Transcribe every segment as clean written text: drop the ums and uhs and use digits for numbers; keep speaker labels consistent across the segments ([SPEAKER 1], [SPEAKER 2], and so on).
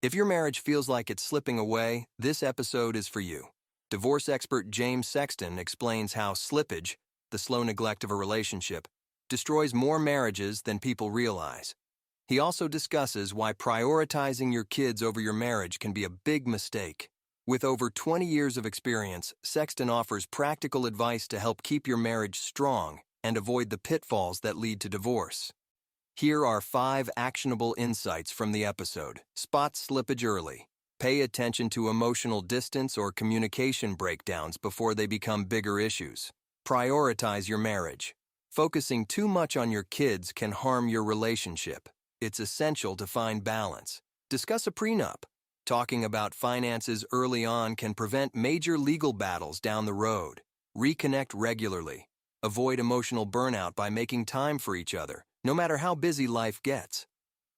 [SPEAKER 1] If your marriage feels like it's slipping away, this episode is for you. Divorce expert James Sexton explains how slippage, the slow neglect of a relationship, destroys more marriages than people realize. He also discusses why prioritizing your kids over your marriage can be a big mistake. With over 20 years of experience, Sexton offers practical advice to help keep your marriage strong and avoid the pitfalls that lead to divorce. Here are 5 actionable insights from the episode. Spot slippage early. Pay attention to emotional distance or communication breakdowns before they become bigger issues. Prioritize your marriage. Focusing too much on your kids can harm your relationship. It's essential to find balance. Discuss a prenup. Talking about finances early on can prevent major legal battles down the road. Reconnect regularly. Avoid emotional burnout by making time for each other, no matter how busy life gets.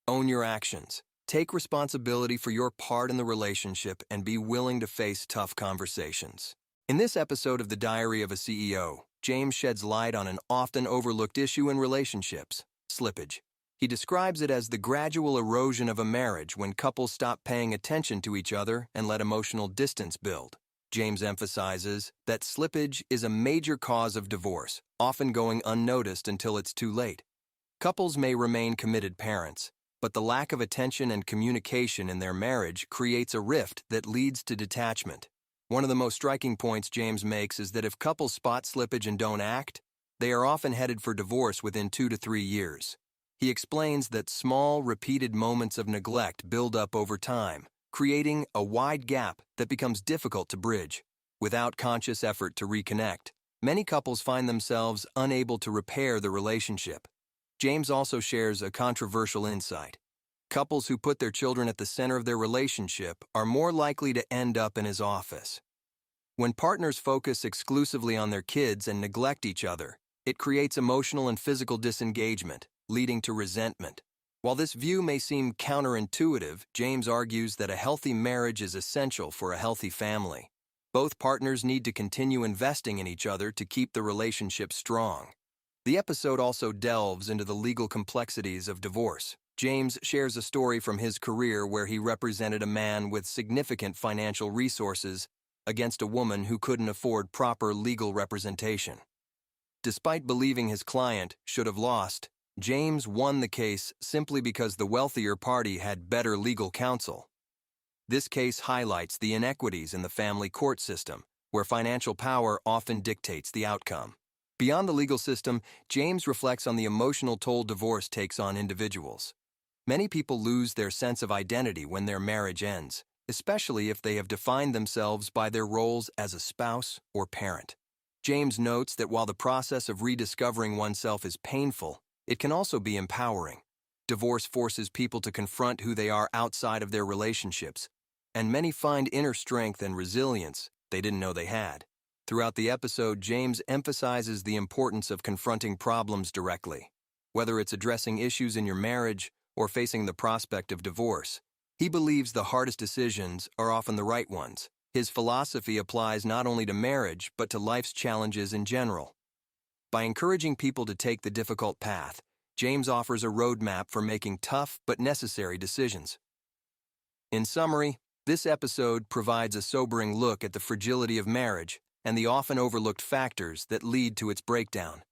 [SPEAKER 1] Own your actions. Take responsibility for your part in the relationship and be willing to face tough conversations. In this episode of The Diary of a CEO, James sheds light on an often overlooked issue in relationships: slippage. He describes it as the gradual erosion of a marriage when couples stop paying attention to each other and let emotional distance build. James emphasizes that slippage is a major cause of divorce, often going unnoticed until it's too late. Couples may remain committed parents, but the lack of attention and communication in their marriage creates a rift that leads to detachment. One of the most striking points James makes is that if couples spot slippage and don't act, they are often headed for divorce within 2 to 3 years. He explains that small, repeated moments of neglect build up over time, creating a wide gap that becomes difficult to bridge. Without conscious effort to reconnect, many couples find themselves unable to repair the relationship. James also shares a controversial insight. Couples who put their children at the center of their relationship are more likely to end up in his office. When partners focus exclusively on their kids and neglect each other, it creates emotional and physical disengagement, leading to resentment. While this view may seem counterintuitive, James argues that a healthy marriage is essential for a healthy family. Both partners need to continue investing in each other to keep the relationship strong. The episode also delves into the legal complexities of divorce. James shares a story from his career where he represented a man with significant financial resources against a woman who couldn't afford proper legal representation. Despite believing his client should have lost, James won the case simply because the wealthier party had better legal counsel. This case highlights the inequities in the family court system, where financial power often dictates the outcome. Beyond the legal system, James reflects on the emotional toll divorce takes on individuals. Many people lose their sense of identity when their marriage ends, especially if they have defined themselves by their roles as a spouse or parent. James notes that while the process of rediscovering oneself is painful, it can also be empowering. Divorce forces people to confront who they are outside of their relationships, and many find inner strength and resilience they didn't know they had. Throughout the episode, James emphasizes the importance of confronting problems directly. Whether it's addressing issues in your marriage or facing the prospect of divorce, he believes the hardest decisions are often the right ones. His philosophy applies not only to marriage, but to life's challenges in general. By encouraging people to take the difficult path, James offers a roadmap for making tough but necessary decisions. In summary, this episode provides a sobering look at the fragility of marriage and the often overlooked factors that lead to its breakdown.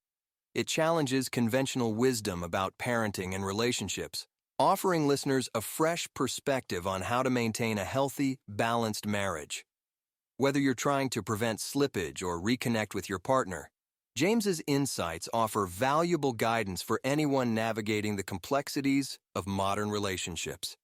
[SPEAKER 1] It challenges conventional wisdom about parenting and relationships, offering listeners a fresh perspective on how to maintain a healthy, balanced marriage. Whether you're trying to prevent slippage or reconnect with your partner, James's insights offer valuable guidance for anyone navigating the complexities of modern relationships.